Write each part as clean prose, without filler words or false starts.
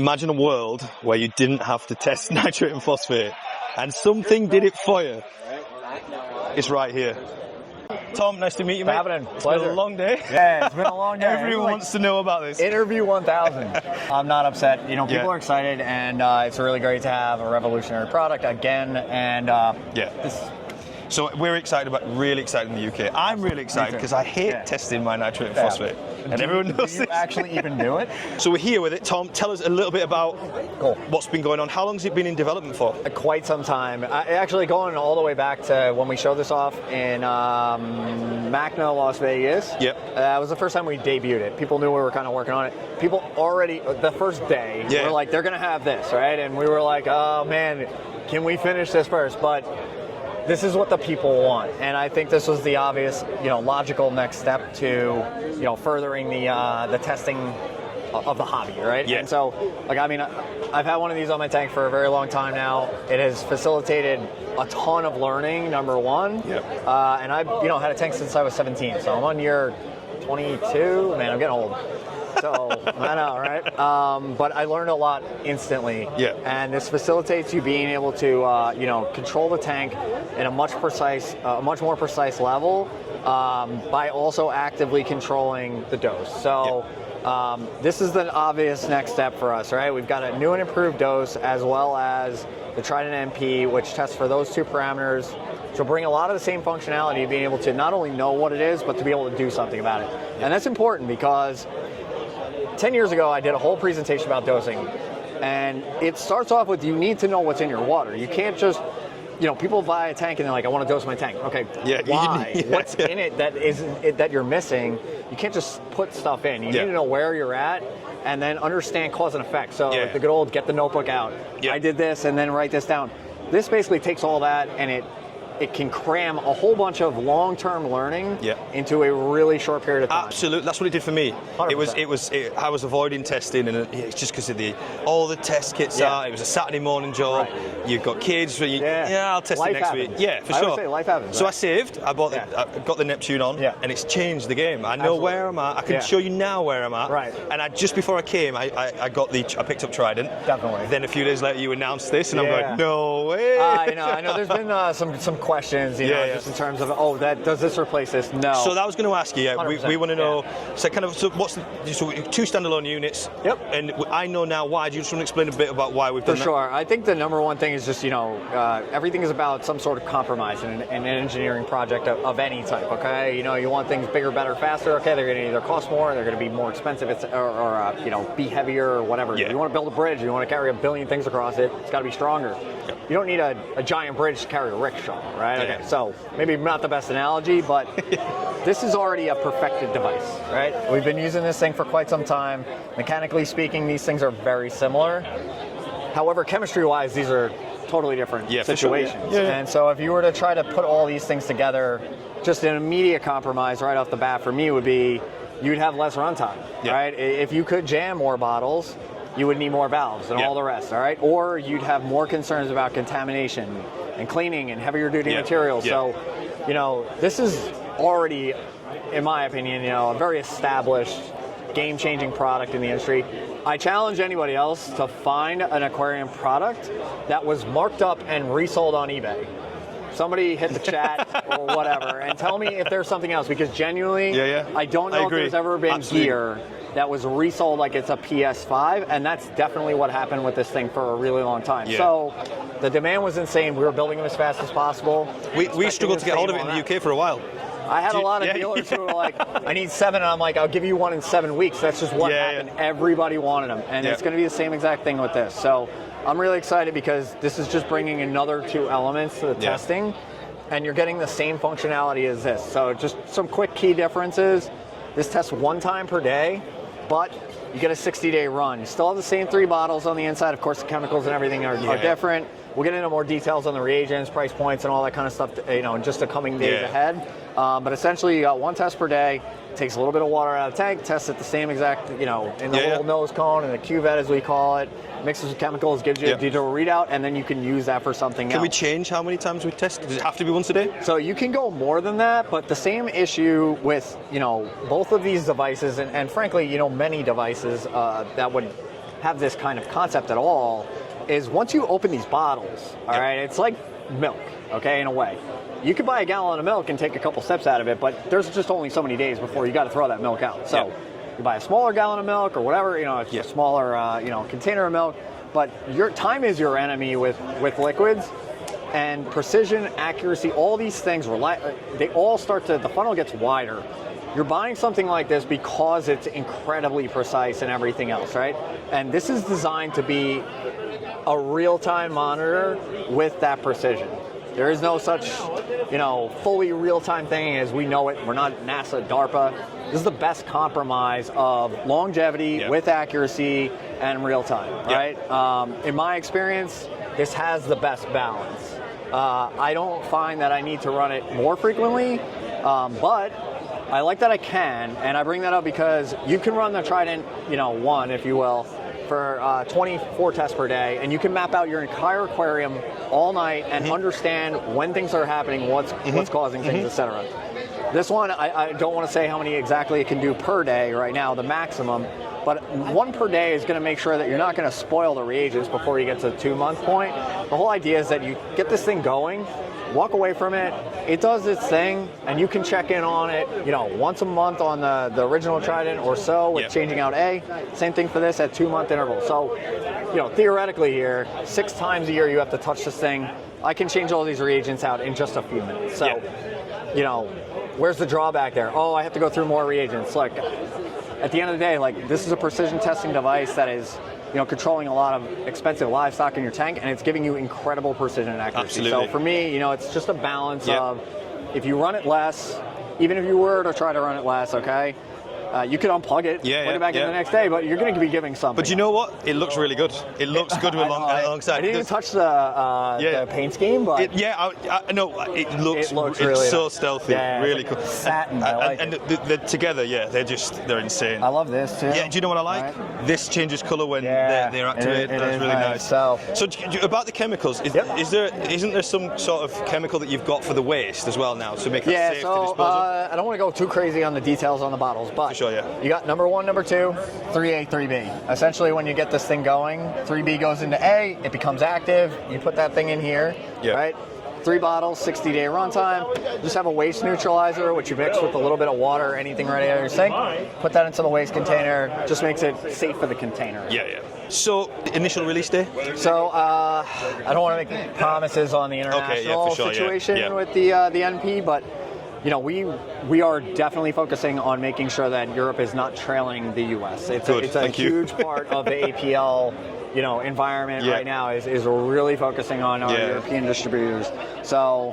imagine a world where you didn't have to test nitrate and phosphate, and something did it for you. It's right here. Tom, nice to meet you, mate. It's been a long day. Yeah, it's been a long day. Everyone wants to know about this. Interview 1000. I'm not upset. You know, people are excited, and it's really great to have a revolutionary product again. And So we're excited really excited in the UK. I'm really excited because I hate testing my nitrate and phosphate. And everyone knows this. Do you actually even do it? So we're here with it. Tom, tell us a little bit about what's been going on. How long has it been in development for? Quite some time. Actually going all the way back to when we showed this off in Macno, Las Vegas. Yep. That was the first time we debuted it. People knew we were kind of working on it. People already, the first day, were like, they're going to have this, right? And we were like, oh man, can we finish this first? But this is what the people want, and I think this was the obvious, logical next step to, furthering the testing of the hobby, right? Yeah. And so, I've had one of these on my tank for a very long time now. It has facilitated a ton of learning, number one. Yep. And I've, had a tank since I was 17, so I'm on year 22. Man, I'm getting old. So, I know, right? But I learned a lot instantly. Yeah. And this facilitates you being able to, control the tank in a much more precise level by also actively controlling the dose. So, this is the obvious next step for us, right? We've got a new and improved dose as well as the Trident NP, which tests for those two parameters. So bring a lot of the same functionality of being able to not only know what it is, but to be able to do something about it. And that's important because 10 years ago, I did a whole presentation about dosing, and it starts off with you need to know what's in your water. You can't just, people buy a tank and they're like, I want to dose my tank. Okay, why? What's in it that you're missing? You can't just put stuff in. You need to know where you're at and then understand cause and effect. So the good old get the notebook out. I did this and then write this down. This basically takes all that and it can cram a whole bunch of long-term learning into a really short period of time. Absolutely, that's what it did for me. 100%. I was avoiding testing, and it's just because of all the test kits out. It was a Saturday morning job. Right. You've got kids. I'll test it next week. Yeah, for sure. I would say life happens. So I saved. I got the Neptune on, and it's changed the game. I know where I'm at. I can show you now where I'm at. Right. And just before I came, I picked up Trident. Definitely. Then a few days later, you announced this, and I'm like, no way. I know. There's been some questions, just in terms of, does this replace this? No. So that was going to ask you, we want to know, so what's two standalone units? Yep. And I know now why. Do you just want to explain a bit about why we've done that? For sure. I think the number one thing is just, everything is about some sort of compromise in an engineering project of any type, okay? You want things bigger, better, faster, okay? They're going to either cost more, they're going to be more expensive, or be heavier or whatever. Yeah. You want to build a bridge, you want to carry a billion things across it, it's got to be stronger. Yep. You don't need a giant bridge to carry a rickshaw, right? Yeah. Okay, so maybe not the best analogy, but this is already a perfected device, right? We've been using this thing for quite some time. Mechanically speaking, these things are very similar. However, chemistry-wise, these are totally different situations. Sure, yeah. And so if you were to try to put all these things together, just an immediate compromise right off the bat for me would be you'd have less runtime, right? If you could jam more bottles, you would need more valves and all the rest, all right? Or you'd have more concerns about contamination and cleaning and heavier duty materials. So, this is already, in my opinion, a very established, game-changing product in the industry. I challenge anybody else to find an aquarium product that was marked up and resold on eBay. Somebody hit the chat or whatever and tell me if there's something else, because genuinely, I don't know if there's ever been gear that was resold like it's a PS5, and that's definitely what happened with this thing for a really long time. So the demand was insane. We were building them as fast as possible. We struggled to get hold of it in the UK for a while. I had a lot of dealers who were like, I need 7, and I'm like, I'll give you one in 7 weeks. That's just what happened. Everybody wanted them, and it's going to be the same exact thing with this. So I'm really excited because this is just bringing another 2 elements to the testing, and you're getting the same functionality as this. So just some quick key differences. This tests 1 time per day, but you get a 60-day run. You still have the same 3 bottles on the inside. Of course, the chemicals and everything are different. We'll get into more details on the reagents, price points, and all that kind of stuff, in just the coming days ahead. But essentially, you got 1 test per day. Takes a little bit of water out of the tank, tests it the same exact, in the little nose cone, in the cuvette as we call it, mixes with chemicals, gives you a digital readout, and then you can use that for something else. Can we change how many times we test? Does it have to be once a day? So you can go more than that, but the same issue with, both of these devices, and frankly, many devices that would have this kind of concept at all is once you open these bottles, all right, it's like milk, okay, in a way. You could buy a gallon of milk and take a couple steps out of it, but there's just only so many days before you got to throw that milk out. So you buy a smaller gallon of milk or whatever, you know, it's a smaller, you know, container of milk. But your time is your enemy with liquids, and precision, accuracy, all these things, they all start to, the funnel gets wider. You're buying something like this because it's incredibly precise and everything else, right? And this is designed to be a real-time monitor with that precision. There is no such, you know, fully real-time thing as we know it. We're not NASA, DARPA. This is the best compromise of longevity with accuracy and real-time, right? In my experience, this has the best balance. I don't find that I need to run it more frequently, but I like that I can, and I bring that up because you can run the Trident, you know, 1, if you will, for 24 tests per day, and you can map out your entire aquarium all night and understand when things are happening, what's causing things, etc. This one, I don't want to say how many exactly it can do per day right now, the maximum, but 1 per day is going to make sure that you're not going to spoil the reagents before you get to the 2-month point. The whole idea is that you get this thing going, walk away from it, it does its thing, and you can check in on it, you know, once a month on the original Trident or so with changing out A. Same thing for this at 2-month intervals. So, you know, theoretically here, 6 times a year you have to touch this thing. I can change all these reagents out in just a few minutes. So, you know, where's the drawback there? Oh, I have to go through more reagents. Like, at the end of the day, like, this is a precision testing device that is, you know, controlling a lot of expensive livestock in your tank, and it's giving you incredible precision and accuracy. Absolutely. So for me, you know, it's just a balance of, if you run it less, even if you were to try to run it less, okay, you can unplug it, put it back in the next day, but you're going to be giving something. But you know what? It looks really good. It looks good alongside. I didn't even touch the paint scheme, but I know it looks really so stealthy, really cool. Satin, I like and they're together, they're insane. I love this too. Yeah, do you know what I like? This changes color when they're activated. That's really nice. So about the chemicals, isn't there some sort of chemical that you've got for the waste as well now to make it safe to dispose of? I don't want to go too crazy on the details on the bottles, but you got number 1, number 2, 3A, 3B. Essentially, when you get this thing going, 3B goes into A, it becomes active, you put that thing in here, right? 3 bottles, 60-day runtime. Just have a waste neutralizer, which you mix with a little bit of water or anything right out of your sink. Put that into the waste container. Just makes it safe for the container. So, initial release day? So, I don't want to make promises on the international situation with the NP, but you know, we are definitely focusing on making sure that Europe is not trailing the U.S. It's a huge part of the APL, you know, environment right now is really focusing on our European distributors. So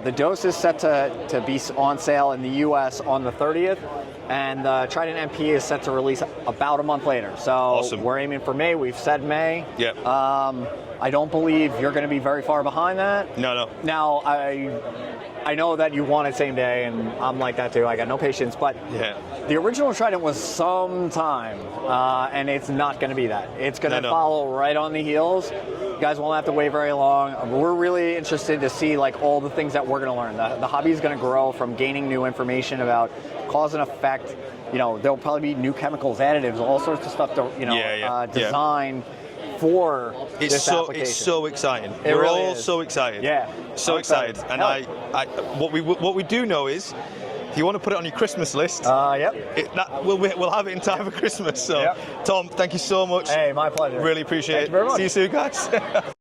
the dose is set to be on sale in the U.S. on the 30th, and the Trident NP is set to release about a month later. So we're aiming for May. We've said May. I don't believe you're going to be very far behind that. No. Now, I know that you want it same day, and I'm like that too. I got no patience, but the original Trident was some time, and it's not going to be that. It's going to follow right on the heels. You guys won't have to wait very long. We're really interested to see like all the things that we're going to learn. The hobby is going to grow from gaining new information about cause and effect. You know, there'll probably be new chemicals, additives, all sorts of stuff to design. For this application. It's so exciting. We're all so excited. So excited. And what we do know is, if you want to put it on your Christmas list, we'll have it in time for Christmas. So, Tom, thank you so much. Hey, my pleasure. Really appreciate it. Thank you very much. See you soon, guys.